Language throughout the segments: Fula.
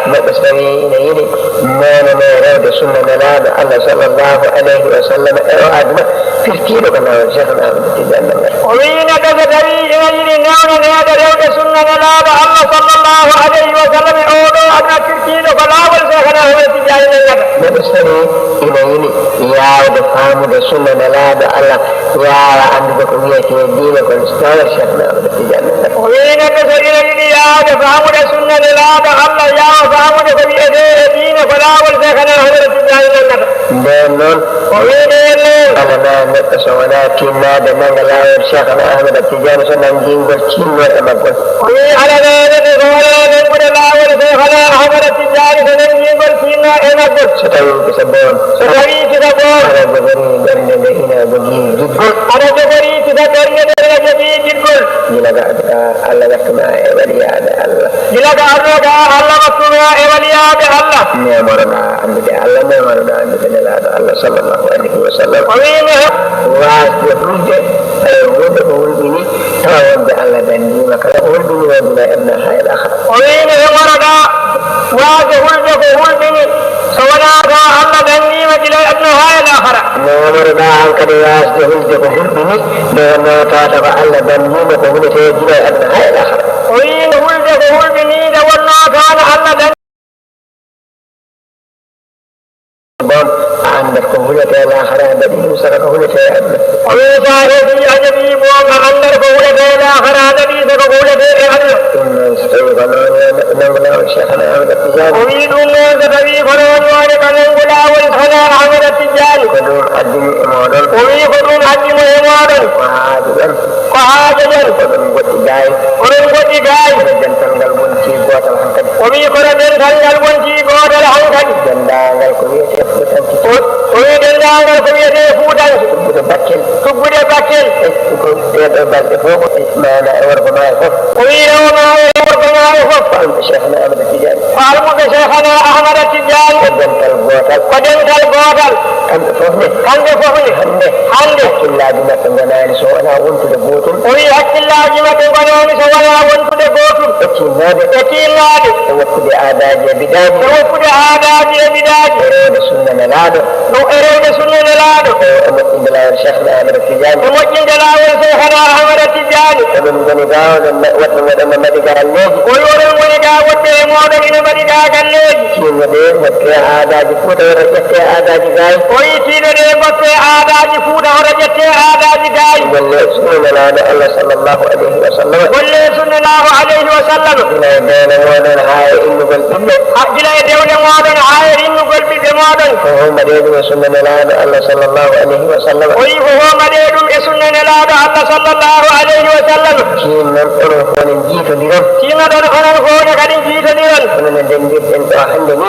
مقصري إليه ما نراد سنة نلاد الله صلى الله عليه وسلم أعدنا في الكيلو كما شيخنا تجعلنا وين كذبي إليه نعم نراد سنة نلاد الله صلى الله عليه وسلم أعدنا في الكيلو فلا والشيخنا هو تجعلنا مقصري إليه يا فهم سنة نلاد الله يا عندك كمية الدين كونستار شيخنا تجعلنا وين كذبي إليه يا فهم سنة نلاد الله يا فهم كمية الدين فلا والشيخنا هو تجعلنا دون أنا ما نقص ولكن ما دمنا لا شيخنا أحمد التجاني سننجين بالكين والأمكن على ذلك ولا نقول لا والشيخنا أحمد التجاني سننجين بالكين والأمكن ستوي كسبون أنا جبري درن لهنا بجي جدل أنا جبري تدرن لهنا بجي جدل جلد الله لكما ولياد الله جلد الله لكما ولياد الله نعمرنا عند الله نعمرنا عند الله صلى الله عليه وسلم واسجد وجد بولدني تود الله بني مكلا بولدني وبلا ابن هاي الأخر وين ورد وجد بولدني سونا الله بني وبلا ابن هاي الأخر نعمرنا عنك واسجد وجد بولدني لأنه كاتب الله بني وبلا ابن هاي الأخر وين وجد بولدني لأنه كان الله بني عندك كهولة الآخرة بدي سر كهولة أبدا ويساري عجبي بوم عندك كهولة الآخرة بدي سر كهولة أبدا إن استيقظنا نملا شيخنا أحمد التجاني ويدنا تبي فرون وارك نقولا والخنا أحمد التجاني كلهم أدم إمارا ويخدون أدم إمارا وعاجلا ورنقوتي جاي جنتن قلبون تي قوات الحنكد ويخرجن قلبون تي قوات الحنكد جندان قلبون ويدنا قلبون يفوتن تبدا بكل ويوم وربما يخف شيخنا أحمد التجاني فعلمك شيخنا أحمد التجاني قدمت البوطل كان فهمي حندي كلا جمع تنجناني سوانا وانت دبوتم ويحك الله جمع تنجناني سوانا وانت دبوتم اكين نادي وقد آداجي بداجي ورود سنة نلادو ومكين دلاور شيخنا أحمد التجاني ومن جنقاو وطن مدقار الليجي كين ودين وكي آداجي فوتا ورجتي آداجي غاي والله سنة نلادو الله صلى الله عليه وسلم إلا يدين موضن هاي إنو قلبي فهو مدين وسنة نلادو الله صلى الله عليه وسلم كين نمطر فون جيت لرم فنن دندير دنتو حندني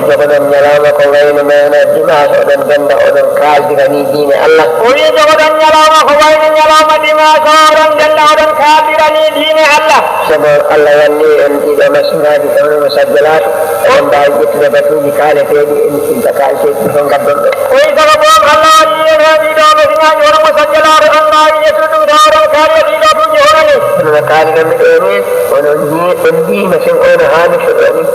جبدن نلام قوين مانا دماغ ودن بند ودن كال درني دين الله سبب الله يلي أن إذا مسنا بكون مسجلات أن بعد يتلبسوا بكالة تيجي إن تكال شيء تكون قدم ونكال من إيرين ونجي مسن أون هاني شغلي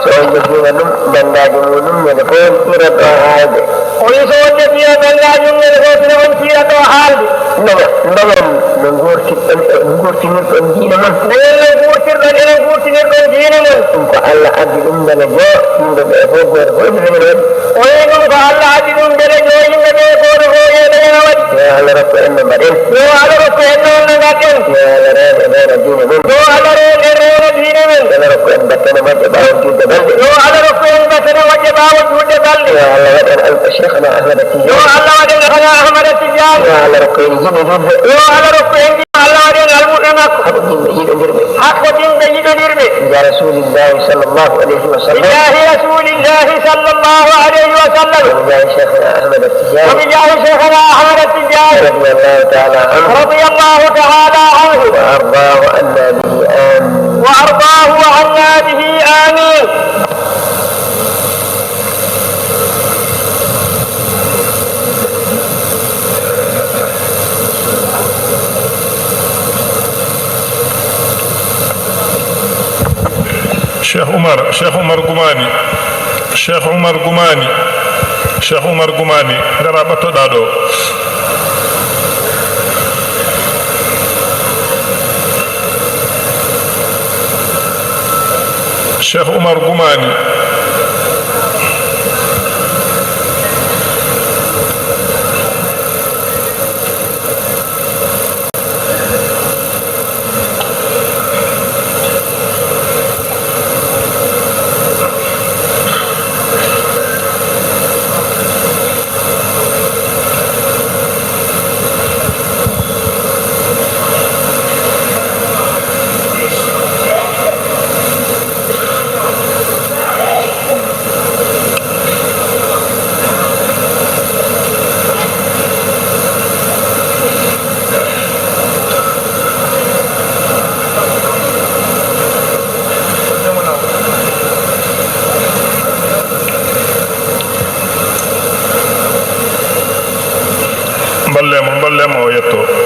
سوى جسمنا بندا جمونم يدفون سيرة هذا نعم نقول سنين تنجينا من الله عبد أمنا جاء من بفوق ورفوق يا الله رب إنه مريم يا الله رب إنه رب إن بطن مجبا وجود بلد يا الله رب إن أنت شيخنا أحمد التجاني يا الله رب إن يا رسول الله صلى الله عليه وسلم وبجاه شيخنا أحمد التجاني رضي الله تعالى عنه وأرضاه عنا به آمين Cheikh Umar Gumani ngara battoɗa ɗo. Cheikh Umar Gumani. Ballemo o yetto.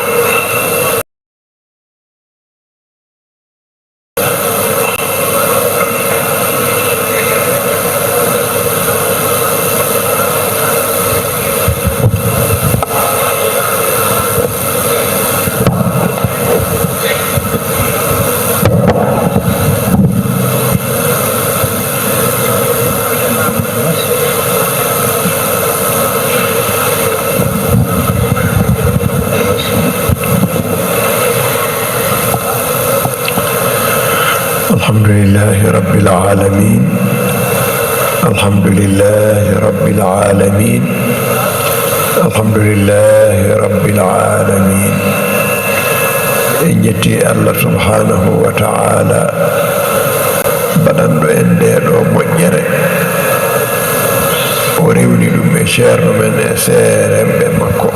الحمد لله رب العالمين. الحمد لله رب العالمين. الحمد لله رب العالمين. إنجتي الله سبحانه وتعالى بدن انديرو موجره وريوني دم شير من سيرم بمكو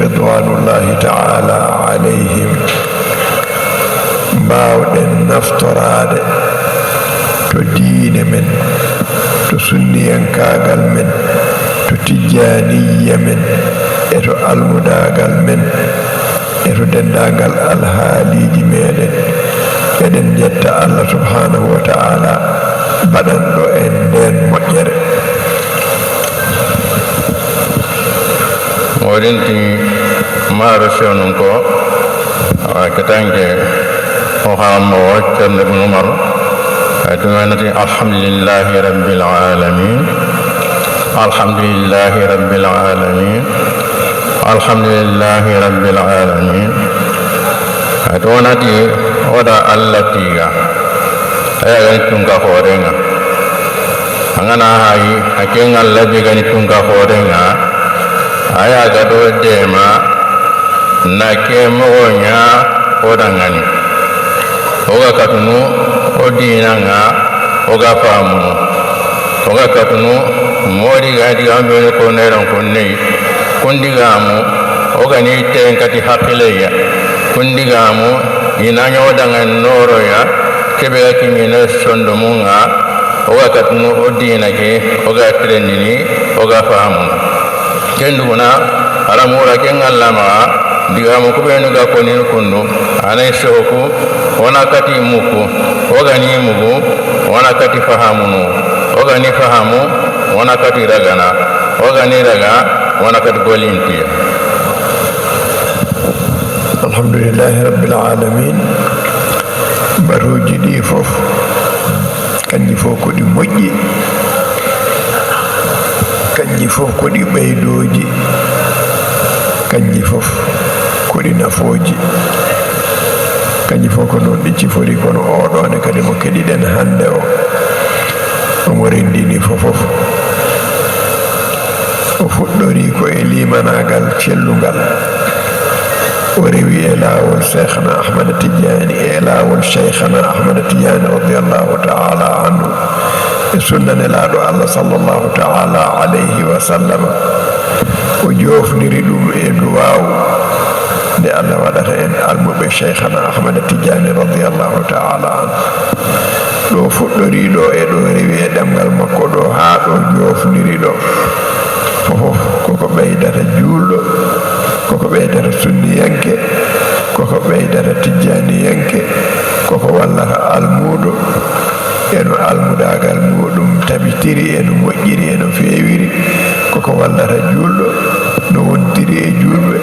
رضوان الله تعالى عليهم. mbawɗen naftorade to diine men, to sunniyankagal men, to tijjaniya men, e to almudagal men, e to dendagal alhaaliji meɗen. eɗen jetta Allah subhanahu wa ta'ala baɗanɗo en nden moƴƴere. moɗinti maaro fewnum ko ketanke o hammo ceerno ibn Umar tumanati alhamdulillahi rabbil alamin, alhamdulillahi rabbil alamin, alhamdulillahi rabbil alamin. to wonati oɗa Allah tiga ayagani tunka hoorenga angana hayi hakken Allah bigani tunka hoorenga ayaga ɗo dema na ke mogoña oɗangani oga katunu o dinanga oga famuno oga katunu moɗiga digamɓene ko neran kon neyi kundigamu ogani ten kati hakkileya kundigamu ina ñoɗangan noroya keɓe ga kimina sondo munga oga katunu o dinake oga trendini oga famuno kenduguna alamura ke ngallamaga digamu kuɓenuga konin kundu anay sohoku wona kati muku ogani mugu wona kati fahamunu ogani fahamu wona kati ragana ogani raga wona kati golintiya. alhamdulillahi rabbil alamin. batuji ɗi fof kanji fof ko ɗi moƴƴi, kanji fof ko ɗi ɓeydoji, kanji fof ko ɗi nafoji, kanji fof ko noon ɗi cifori. kono oɗone kadi mo keɗiɗen hande o omo rendini fofof. o fuɗɗori ko e limanagal cellugal, o rewi e laawol cheikhna ahmada tidiani e laawol cheikhna ahmada tidiani radiallahu taala anhu e sunnanelaɗo Allah sallllahu taala alayhi wa sallama. o jofniri ɗum e duwaw nde Allah waɗata en almuɓe cheikhna ahmada tidiani radiallahu taala anhu. ɗo fuɗɗori ɗo e ɗo rewi e ɗemgal makko ɗo ha ɗo jofniri ɗo fofof koko ɓeydata julɗo, koko ɓeydata sunniyanke, koko ɓeydata tijjaniyanke, koko wallata almuuɗo eno almudagal muɗum tabitiri eno moƴƴiri eno feewiri koko wallata julɗo no wontiri e julɓe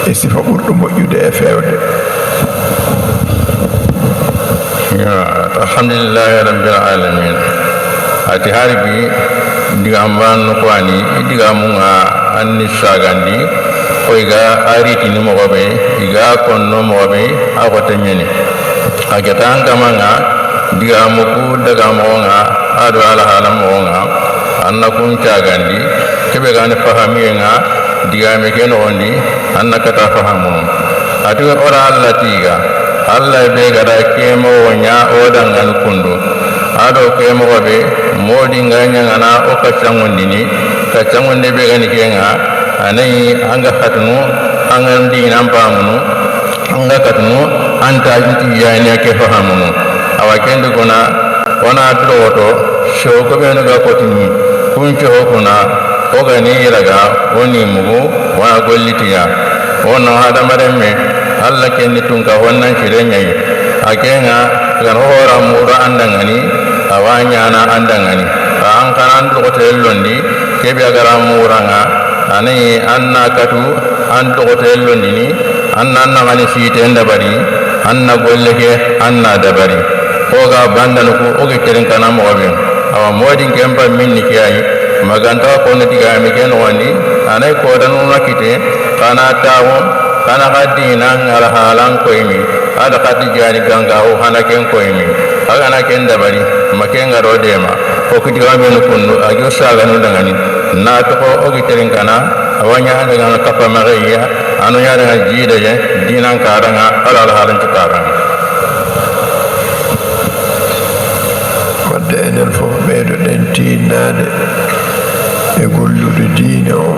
e sifa ɓurɗo moƴƴude e fewde. alhamdulillahi rabbil alamin. ati hari bi digam ban ko ani digam nga anni sagandi ko iga ariti ni mo be iga konno mo be agote nyeni agatan kamanga digam ku daga mo nga adu ala hala mo nga anna kun sagandi kebe gane fahami nga digame ken ondi anna kata fahamu atu ora Allah tiga Allah be gada kemo wonya odangan kundu ado kemo be modi nganya ngana o kacangondini be gani kenga anai anga katnu anga ndi nampamunu anga katnu anta jinti yani ke fahamunu awakendo kona wana troto shoko be no ga kotini kuncho kuna ogani raga oni mugu wana gollitiya ono hada maremme Allah kenni tunka wannan shirenyai akenga kan hora mura andangani awanya na andangani an kanan dogotel londi kebe agara muranga ani anna katu an dogotel londi ni anna ngani sitenda bari anna golleke anna dabari koga bandanu ko oge keren kana mobe awa modin kempa minni kiyai maganta ko ne diga mi ken wani anai ko danu nakite kana tawo kana kadina ngala halan ko imi ada kati jari ganga o hanaken ko imi aga naken dabari makenga rodema ko kiti gabe no kunno agyo saga no dangani na to ko ogiterin kana awanya daga kapa magaya anu ya daga jida je dinan karanga ala halan karanga wadde enen fof ɓeydo ɗen tinnade e gollude diine o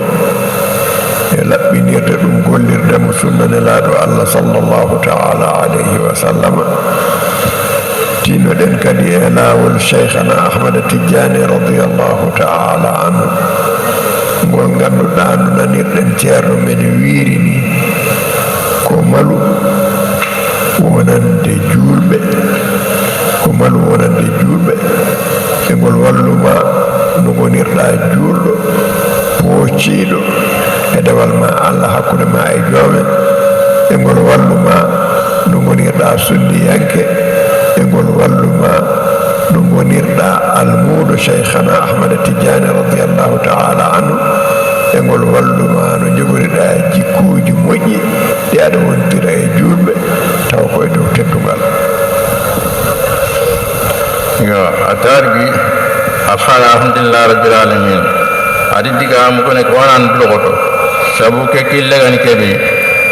e laɓɓinirde ɗum gollirde mo sunna nelaaɗo Allah sallallahu ta'ala alayhi wa sallam tinnoɗen kadi e laawol cheikhana ahmada tidiane radiallahu ta'ala anhu ngol ngannduɗaa no nanirɗen ceerno men wiiri ni ko malu wonande julɓe ko malu wonande julɓe e ngol walluma no gonirɗaa juulɗo poociiɗo e dewal ma Allah hakkude ma e joome e ngol walluma no gonirɗaa sunniyanke e ngol walluma no gonirɗaa almuuɗo cheikhana ahmada tidiane radiallahu ta'ala anhu e ngol walluma no jogoriɗaa jikkuuji moƴƴi ɗi aɗa wontira e juulɓe taw koye dow teddugal. yo a tarbi a fala alhamdulillah rabbil alamin adi digam ko ne ko nan blogoto sabu ke kille gani kebe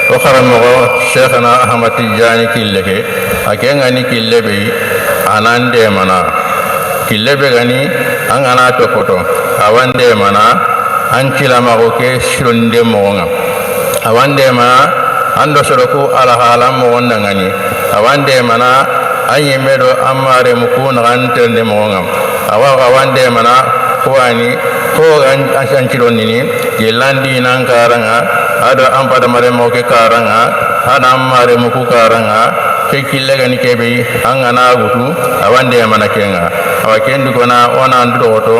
ko xaramogo cheikhana ahmad tidiane kille ke akenga ni kille be anande mana kille be gani angana to foto awande mana ancila mago ke shonde monga awande mana ando soroko ala halam mo wonda ngani awande mana ayi medo amare muku nagantende monga awande mana ko ani ko ancilon ni gelandi nan karanga ado ampada mare mo ke karanga ana amare muku karanga ke kille gani kebe angana gutu awande mana kenga awakendi kona ona ndoto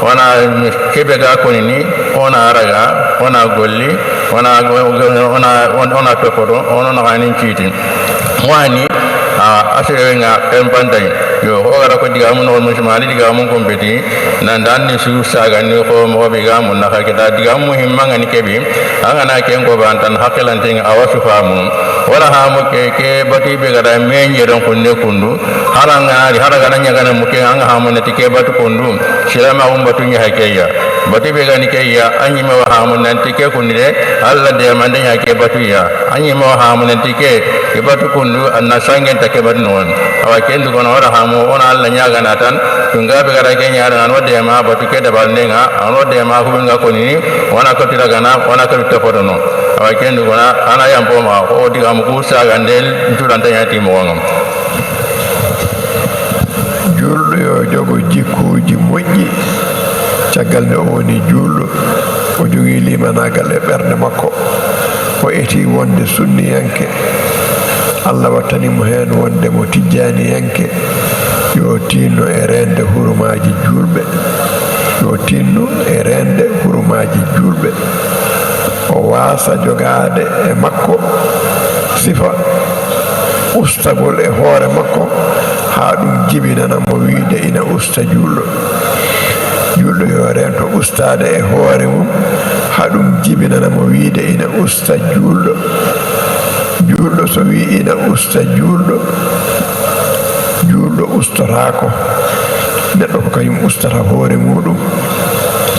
ona kebe ga konini ona raga ona golli ona tokodo ona nagani chiti wani asirenga empandai yo ogara ko diga mun on musmani diga mun kompeti nan dan ni su saga ni ko mo be ga mun naka kita diga mun himma ngani kebi angana ken ko bantan hakelan ting awasu famu wala ha mo ke bati be ga da menje don ko ne kundu haranga ri haraga nan nyaga na muke anga ha mun ti ke batu kundu silama um batu nya hakeya bati be ga ni ke ya anyi ma ha mun nan ti ke kunde alla de man nya ke batu ya anyi ma ha mun ti ke batu kundu anna sangen ta ke batu non awaken du kono ora ha mo ona alla nyaga na tan tunga be gara ke nyaara an wode ma batu ke da balnga an wode ma ko nga ko ni wana ko tira gana wana ko to fodo no awaken du kona ana yampo ma ko diga mu ku saga ndel ntudan tan yati mo ngam julɗo yo jogo jikkuuji moƴƴi caggal nde o woni julɗo o jogii limanagal e ɓernde makko o eti wonde sunniyanke Allah wattanimo heen wonde mo tijjaniyanke yo tinno e rende hurumaji julɓe yo tinno e rende hurumaji julɓe o waasa jogade e makko sifa ustagol e hoore makko ha ɗum jibinanamo wiide ina usta julɗo julɗo yo rento ustade e hoore mum ha ɗum jibinanamo wiide ina usta julɗo julɗo so wi ina usta julɗo julɗo ustorako neɗɗo ko kañum ustata hoore muɗum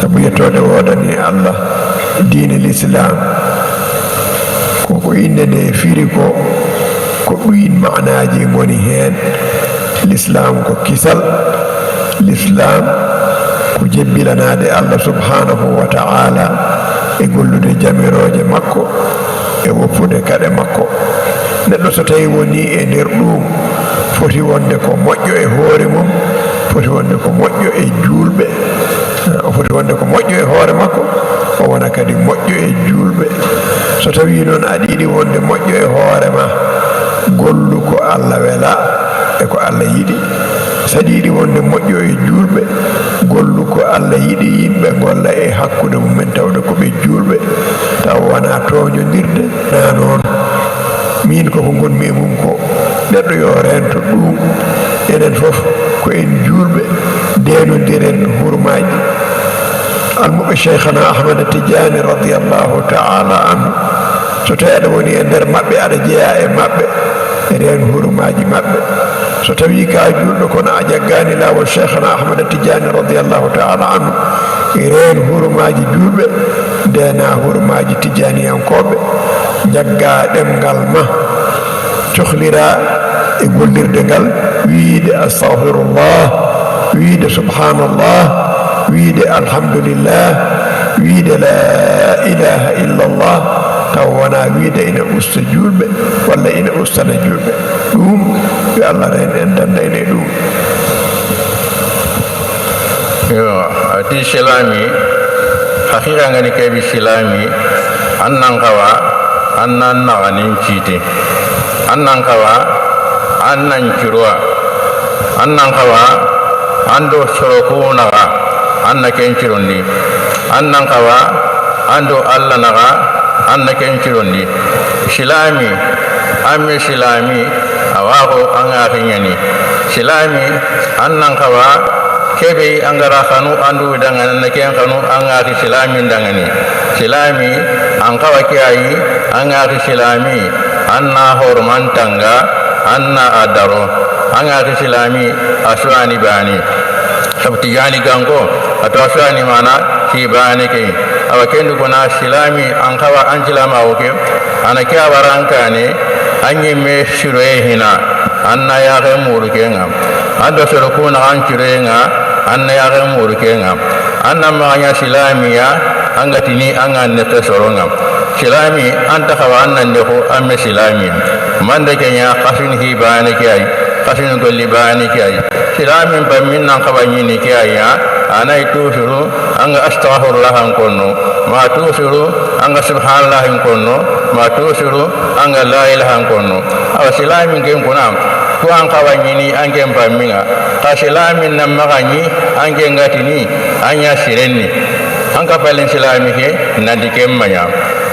sabu yettode wodani Allah diine l'islam koko inde nde firi ko ɗuyin ma'naji goni hen l'islam ko kisal l'islam ko jebbilanade Allah subhanahu wa ta'ala e gollude jamiroje makko e woppude kade makko neɗɗo so tawi woni e nder ɗum foti wonde ko moƴƴo e hoore mum foti wonde ko moƴƴo e julɓe o foti wonde ko moƴƴo e hoore makko o wona kadi moƴƴo e julɓe so tawi noon aɗa yiɗi wonde moƴƴo e hoore ma gollu ko Allah wela e ko Allah yiɗi saɗa yiɗi wonde moƴƴo e julɓe gollu ko Allah yiɗi yimɓe golla e hakkude mumen tawde ko ɓe julɓe taw wona toñodirde na noon min koko gonmi e mum ko neɗɗo yo rento ɗum enen fof ko en julɓe denodiren hurmaji almuɓe cheikhana ahmada tidiani radiallahu taala anhu so tawi aɗa woni e nder maɓɓe aɗa jeeya e maɓɓe ren hurmaji maɓɓe so tawi ka julɗo kono a jaggani lawol cheikhana ahmada tidiani radiallahu taala anhu e ren hurmaji julɓe ndena hurmaji tidianiyankoɓe jagga ɗemgal ma cohlira e gollirde ngal wiide astahfirullah wiide subhanallah wiide alhamdulillah wiide la ilaha illallah taw wona wiide ina usta julɓe walla ina ustana julɓe ɗum yo Allah ren en dandayne ɗum yo ati silami hakika ngani keɓi silami annan kawa annan naganin ciite annan kawa annan cirowa annan kawa ando soroku naga anna ken cirondi annan kawa ando Allah naga anna ken cirondi silami amme silami awako anga kinyani silami annan kawa kebe angara kanu andu dangan na ken kanu anga ki silami dangani silami angkawa kiai anga ki silami anna hormantanga anna adaro anga ki silami aswani bani sabti yani gango atau aswani mana ki bani ke awakendu kuna silami angkawa anjilama oke anake awarankane anye me shiroe hina anna ya ke murukenga ado sorokuna anchirenga anna ya ke murukenga anna manya silamiya angatini anganne tesoronga silami anta kawana ndeko amme silami mande kenya qasin hibani kiyai qasin golli bani kiyai silami pamminna kabanyini kiyai ana itufuru anga astaghfirullah ankono ma tufuru anga subhanallah ankono ma tufuru anga la ilaha ankono aw silami ngem kunam ko an kawanyini angem pamminga ta silami nam magani ange ngatini anya sirenni angka paling silami ke nandi kemmanya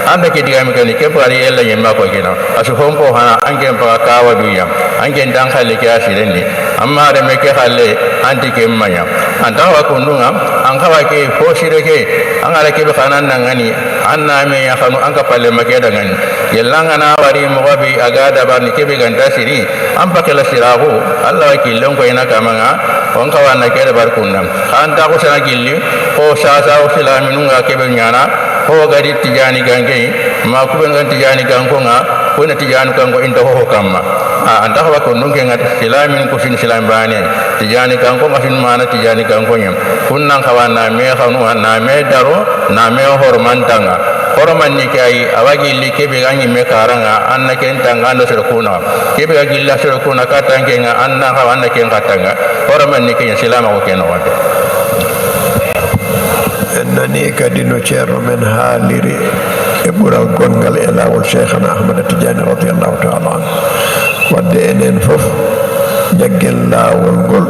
anda ke digami kan ke pari ella yemma ko kina asu hompo hana angem pa kawa duya angem dan khale ke asirenni amma re me ke khale anti kemmanya anta wa kununga angka ke fosire ke angara ke khanan nangani anna me ya khanu angka palle make dangani yellanga na wari mo gabi agada bani ke be ganta siri ampa kala sirahu Allah wakilon ko ina kamanga onka wana ke bar kunnam anta ko sana gilli ko sasa o silaminunga ke be nyana ko gadi tijani gange ma ku ben tijani gango nga ko na tijani gango inta ho kamma anta ko ko nunke ngat silamin ko fin silam bane tijani gango ngafin mana tijani gango nyam kunnan kawana me khanu na me daro na me hormantanga horman ni kai awagi likebe gangi me karanga anna ken tanga ndo sero kuna kebe gagi la sero kuna katange nga anna kawana ken katanga horman ni ken silama ko ken wade nani kadi no ceerno men haaliri e ɓural gongal e laawol cheikhana ahmada tidiani radiallahu taala anhu wadde enen fof jaggen laawol ngol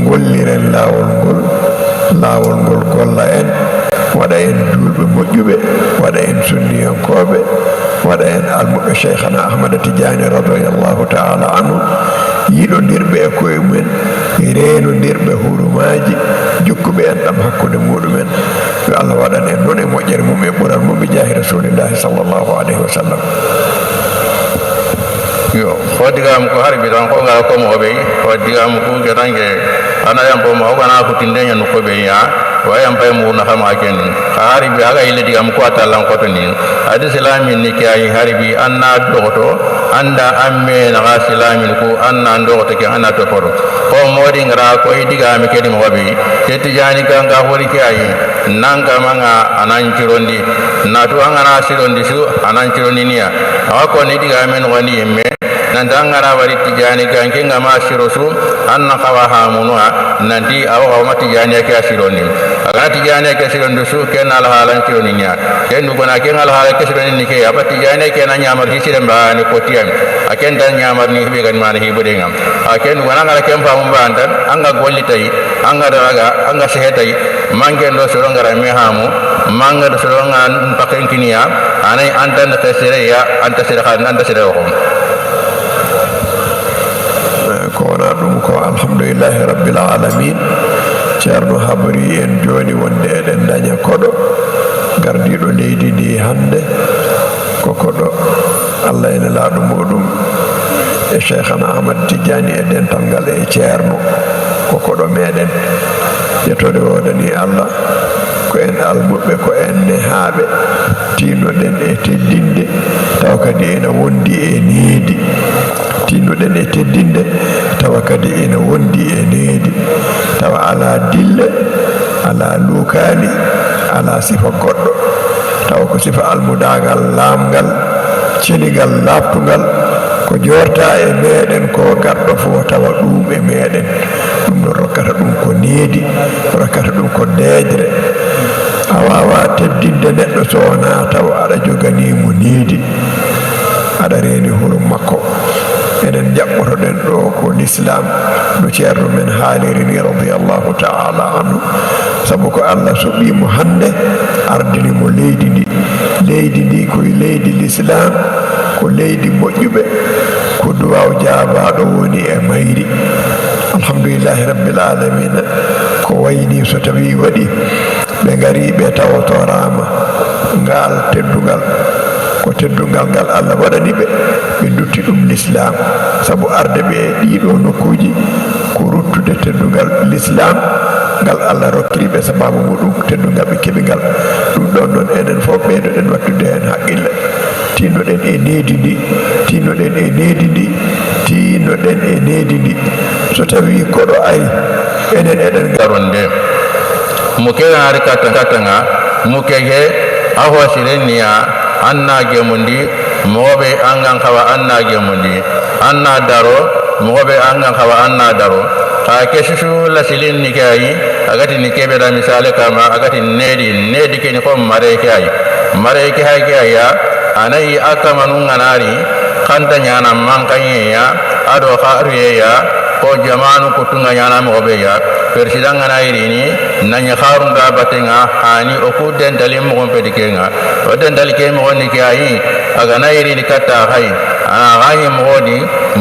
golliren laawol ngol golla en waɗa en julɓe moƴƴuɓe waɗa en sunniyankoɓe waɗa en almuɓe cheikhana ahmada tidiani radiallahu taala anhu yiɗodirɓe e koye mumen renodirɓe hurumaji jokkuɓe en ɗam hakkude muɗumen yo allah waɗan en noon e moƴƴere mum e ɓural mum ɓe jaahi rasulillahi sallllahu alayhi wa sallam. yo hoddigam ko harbi tan ko ngal komo oɓe hoddigam ku getange ana yampomo hogana kutindeña nukkoɓe ya wayam pay mu na xama ken harbi aga ile digam ko atalan ko to ni adi islamin ni kay harbi anna dogoto anda amme na islamin ko anna dogoto ke anna to poro ko modi ngara ko digam ke di mo be te tijani ganga hori kay nanga manga anan cirondi na to angana sirondi su anan cironi niya ako ni digam men woni yemme nandangara wari tijani ganke ngama sirosu anna qawaha munwa nandi awa mati jani ke asironi agana tijani ke sirondi su ken al halan cironi nya ken dugona ken al halan ke sironi ni ke abati tijani ke na nyamar hisire mbani ko tiyam aken dan nyamar ni be gan mani hibude ngam aken dugona ngala kem famu bandan anga golli tay anga daga anga sehetai mangen do soro ngara me hamu manga do soro ngan paken kiniya anai antan ke sire ya anta sire khan anta sire ko wona ɗum ko alhamdulillahi rabbil alamin ceerno habari en joni wonde eɗen daña koɗo gardiɗo leydi ndi hande ko koɗo allah ene laaɗo muɗum e cheikhana ahmad tidiani e dental ngal e ceerno ko koɗo meɗen ƴettode wodani allah ko en almuɓe ko en nehaaɓe tinnoɗen e teddinde taw kadi ene wondi e needi tinnoɗen e teddinde tawa kadi ene wondi e needi tawa ala dille ala luukali ala sifa goɗɗo tawa ko sifa almudagal laamgal cenigal labtugal ko jorta e meɗen ko garɗo fo tawa ɗum e meɗen ɗum ɗo rokkata ɗum ko needi rokkata ɗum ko deejre a wawa teddinde neɗɗo so wona taw aɗa joganimo needi aɗa reeni huru makko enen jaɓɓotoɗen ɗo ko l'islam no ceerno men haaliri ni radiallahu taala anhu sabu ko allah suɓimo hande ardinimo leydi ndi koye leydi l'islam ko leydi moƴƴuɓe ko duwaw jaabaɗo woni e mayri alhamdulillahi rabbil alamina ko wayni so tawi waɗi ɓe gari ɓe tawotorama ngal teddugal ko teddugal ngal allah waɗani ɓe ɓe dutti ɗum l'islam sabu arde ɓe ɗiɗo nokkuji ko ruttude teddugal l'islam ngal allah rokkiriɓe sababu muɗum teddugal ɓe keeɓi ngal ɗum ɗon noon enen fof ɓeydoɗen wattude hen haqqille tinnoɗen e needi ndi tinnoɗen e needi ndi tinnoɗen e needi ndi so tawi koɗo ari enen eɗen garonde muke hari katanga muke he ahosireniya anna gemundi moɓe angan kawa anna gemundi anna daro moɓe angan kawa anna daro ka ke susu lasilin ni kayi agati ni kebe da misale kama agati nedi ke ni ko mare ke hay ya anayi akamanun nganari kanta nyana mankanye ya ado kharuye ya ko jamanu kutunga nyana moɓe ya persidan nganairi ni nanya kharun da batenga hani oku dendalim mo pedikenga o dendal ke mo ni kai aga nairi ni kata hay ana gayi modi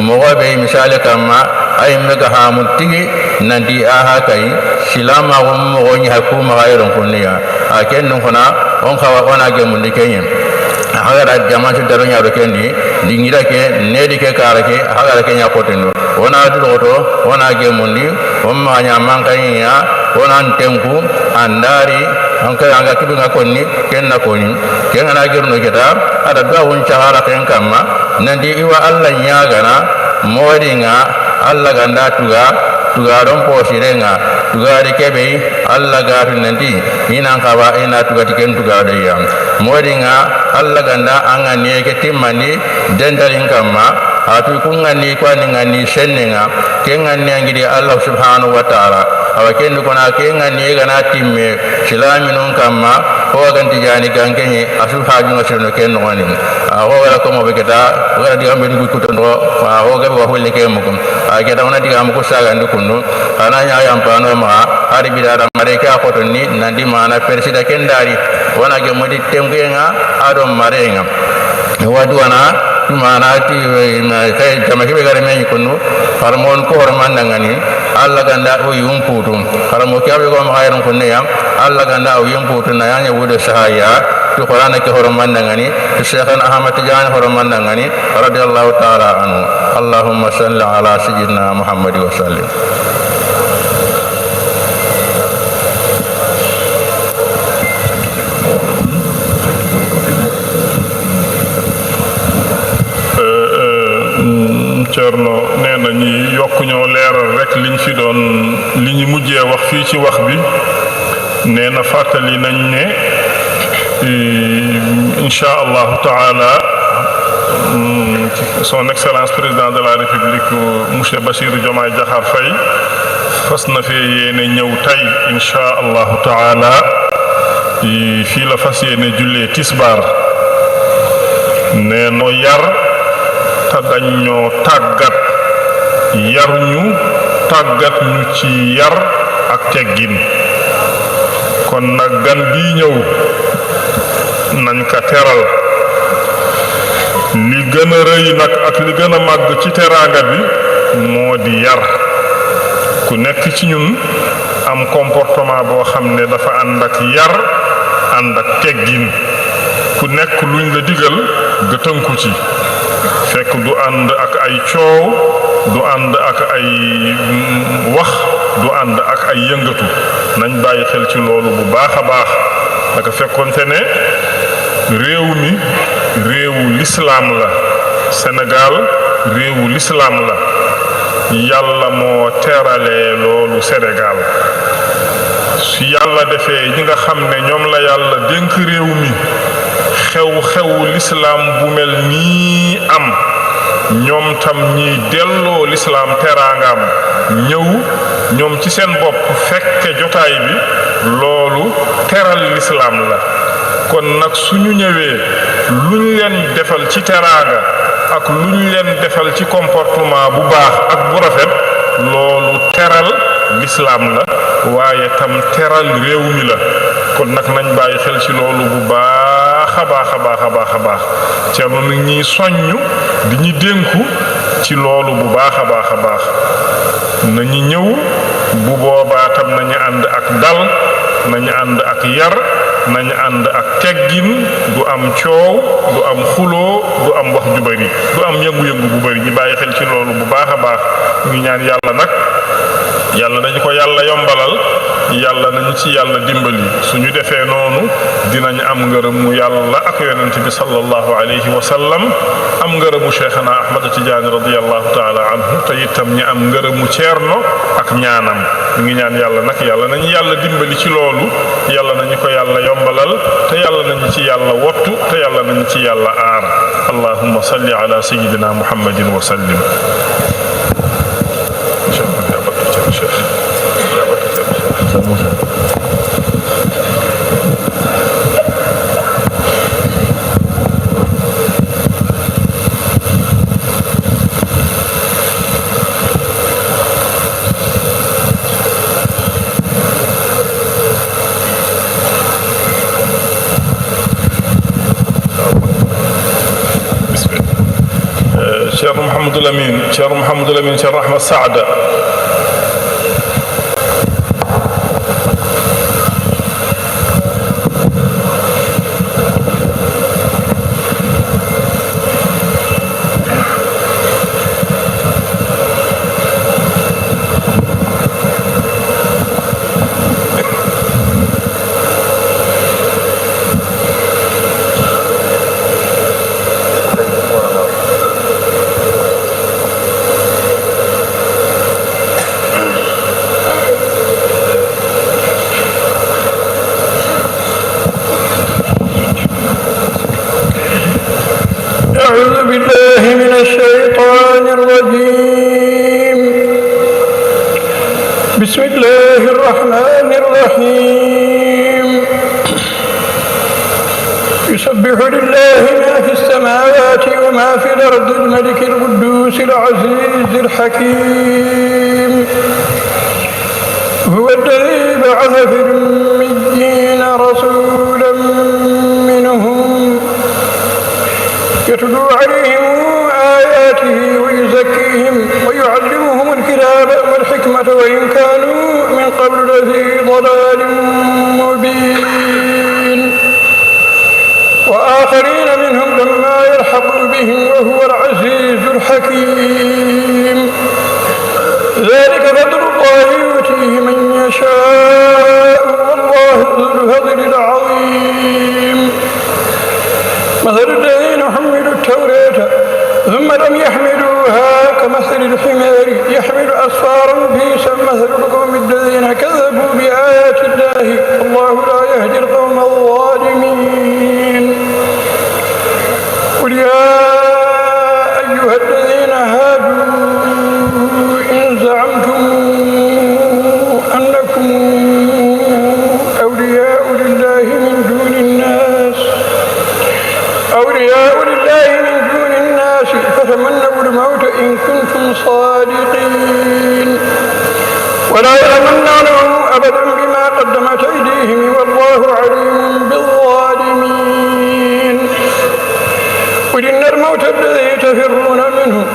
mo be misale kama ay mega hamutigi nandi aha kai silama mo ni hakuma gayron kunniya aken non kona on kawa ona ge mun dikenyen hagara jama su daro nyaaro kendi dingira ke nedi ke karake hagara ke nya potendo ona duroto ona ge mundi omma nya mankanya ona tenku andari anka anga kibinga konni kenna koni kenna gerno keta ada da won chahara ken kamma nandi iwa alla nyagana modinga alla ganda tuga don posirenga tuga de kebe alla garu nandi ina kawa ina tuga tiken tuga de yam modinga alla ganda anga ne ke timmani dendalin kamma atu kungani kwani ngani sennenga kengani angidi Allah subhanahu wa ta'ala awakendu kona kengani gana timme silaminun kamma ho gan tijani gankenye asu haju ngasuno ken ngoni ho wala ko mo be keta wala di ambe ngu kutondo ho ga wa holle ke mo kum keta ona diga am ko saga ndu kunu ana nya yam pano ma ari bidara mare ka ko tonni nandi mana persida ken dari wana ge modi temgenga ado marenga wadu wana mana ti kay jama ke gare men kunu farmon ko hormandangani alla ganda o yumputum farmo ke be ko ma hayron kunne yam alla ganda o yumputum na yanya wude sahaya to qur'ana ke hormandangani to Syekhan Ahmad Tijani hormandangani radhiyallahu taala anhu. Allahumma salli ala sayyidina Muhammad wa sallim. Cerno nee na ñi yokk ñoo leeral rek liñ fi doon li ñu mujjee wax fii ci wax bi nee na fàttali nañ ne insha allahu taala son excellence président de la république monsieur Bassirou Diomaye Diakhar Faye fas na fee yéene ñëw tey insha allahu taala fii la fas yéene jullee tisbaar nee no yar te dañ ñoo tàggat yar ñu tàggat ñu ci yar ak teggin kon nag gan bii ñëw nañ ka teral li gën a rëy nag ak li gën a màgg ci teraanga bi moo di yar ku nekk ci ñun am comportement boo xam ne dafa ànd ak yar ànd ak teggin ku nekk luñ la digal nga tënku ci fekk du ànd ak ay coow du ànd ak ay wax du ànd ak ay yëngatu nañ bàyyi xel ci loolu bu baax a baax dafa fekkonte ne réew mi réewu lislaam la Sénégal réewu lislaam la yàlla moo teralee loolu Sénégal su yàlla defee ñi nga xam ne ñoom la yàlla dénk réew mi xew-xewu lislaam bu mel nii am ñoom tam ñiy delloo lislaam teraangaam ñëw ñoom ci seen bopp fekke jotaay bi loolu teral lislaam la kon nag suñu ñëwee luñ leen defal ci teraanga ak luñ leen defal ci comportement bu baax ak bu rafet loolu teral lislaam la waaye tam teral réew mi la kon nag nañ bàyyi xel ci loolu bu baax a baax a baax a baax a baax Ceerno nag ñiy soññ di ñu dénku ci loolu bu baax a baax a baax nañu ñëw bu boobaa tam nañu ànd ak dal nañu ànd ak yar nañu ànd ak teggin du am coow du am xuloo du am wax ju bari du am yëngu-yëngu bu bari ñu bàyyi xel ci loolu bu baax a baax ñu ñaan yàlla nag yàlla nañu ko yàlla yombalal yàlla nañu ci yàlla dimbali suñu defee noonu dinañ am ngërëmu yàlla ak yonent bi sallallahu alayhi wa sallam am ngërëmu Cheikhana Ahmad Tidiane radiyallahu taala anhu te itam ñi am ngërëmu Ceerno ak ñaanam ñu ngi ñaan yàlla nag yàlla nañu yàlla dimbali ci loolu yàlla nañu ko yàlla yombalal te yàlla nañu ci yàlla wottu te yàlla nañu ci yàlla aar allahumma salli ala sayyidina muhammadin wa sallim. Cheikh Mouhamadul Amin Cheikh Mouhamadul Amin Cheikh Rahma Saada بسم الله الرحمن الرحيم يسبح لله ما في السماوات وما في الأرض الملك القدوس العزيز الحكيم هو الذي بعث في الأميين رسولا منهم يتلو عليهم آياته ويزكيهم ويعلمهم الكتاب والحكمة وإن كانوا من قبل لفي ضلال مبين وآخرين منهم لما يلحقوا بهم وهو العزيز الحكيم ذلك فضل الله يؤتيه من يشاء والله ذو الفضل العظيم مثل الذين حملوا التوراة ثم لم يحملوها كمثل الحمار يحمل أسفارا بئس مثل القوم الذين كذبوا بآيات الله والله لا يهدي القوم الظالمين قل يا أيها الذين هادوا إن زعمتم أنكم أولياء لله من دون الناس فتمنوا الموت إن كنتم صادقين ولا يتمنونه أبدا بما قدمت أيديهم والله عليم بالظالمين قل إن الموت الذي تفرون منه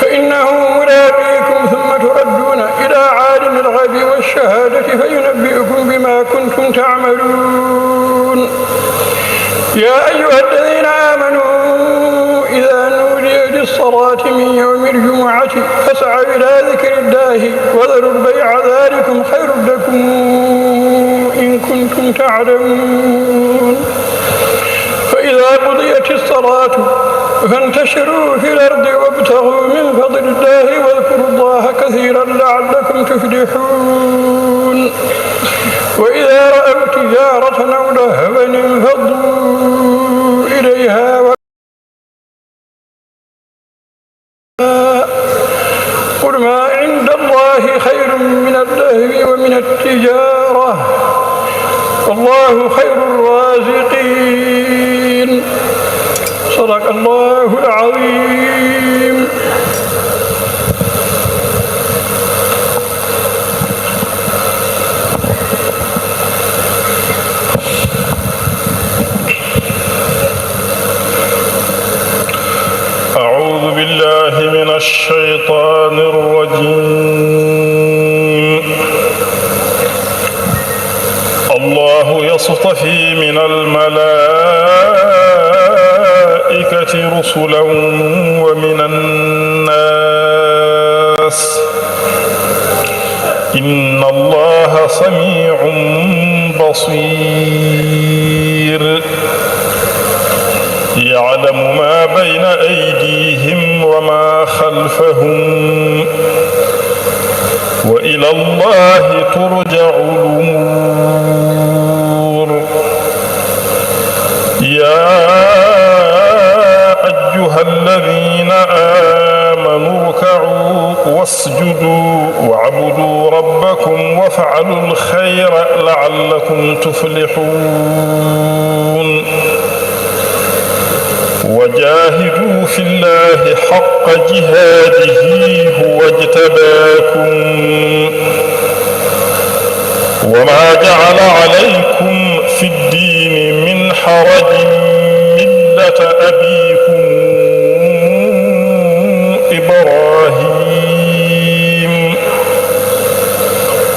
فإنه ملاقيكم ثم تردون إلى عالم الغيب والشهادة فينبئكم بما كنتم تعملون يا أيها الذين آمنوا إذا نودي للصلاة من يوم الجمعة فاسعوا إلى ذكر الله وذروا البيع ذلكم خير لكم إن كنتم تعلمون فإذا قضيت الصلاة فانتشروا في الأرض وابتغوا من فضل الله واذكروا الله كثيرا لعلكم تفلحون وإذا رأوا تجارة أو لهوا انفضوا إليها قل ما عند الله خير من اللهو ومن التجارة والله خير الرازقين صدق الله العظيم أعوذ بالله من الشيطان الرجيم الله يصطفي من الملائكة رسلا ومن الناس إن الله سميع بصير يعلم ما بين أيديهم وما خلفهم وإلى الله ترجع الأمور يا أيها الذين آمنوا اركعوا واسجدوا واعبدوا ربكم وافعلوا الخير لعلكم تفلحون وجاهدوا في الله حق جهاده هو اجتباكم وما جعل عليكم في الدين من حرج ملة أبيكم إبراهيم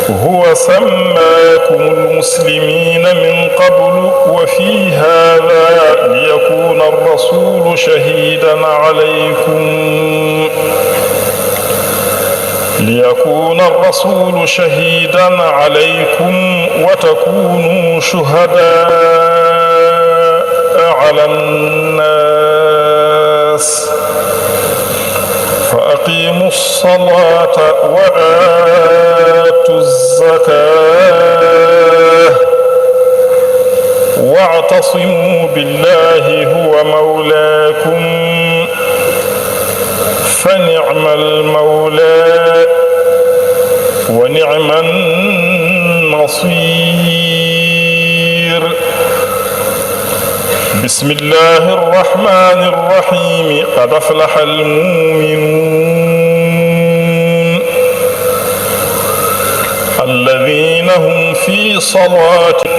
هو سماكم المسلمين من قبل وفي هذا ليكون الرسول شهيدا عليكم وتكونوا شهداء على الناس فأقيموا الصلاة وآتوا الزكاة واعتصموا بالله هو مولاكم فنعم المولى ونعم النصير بسم الله الرحمن الرحيم قد أفلح المؤمنون الذين هم في صلاتهم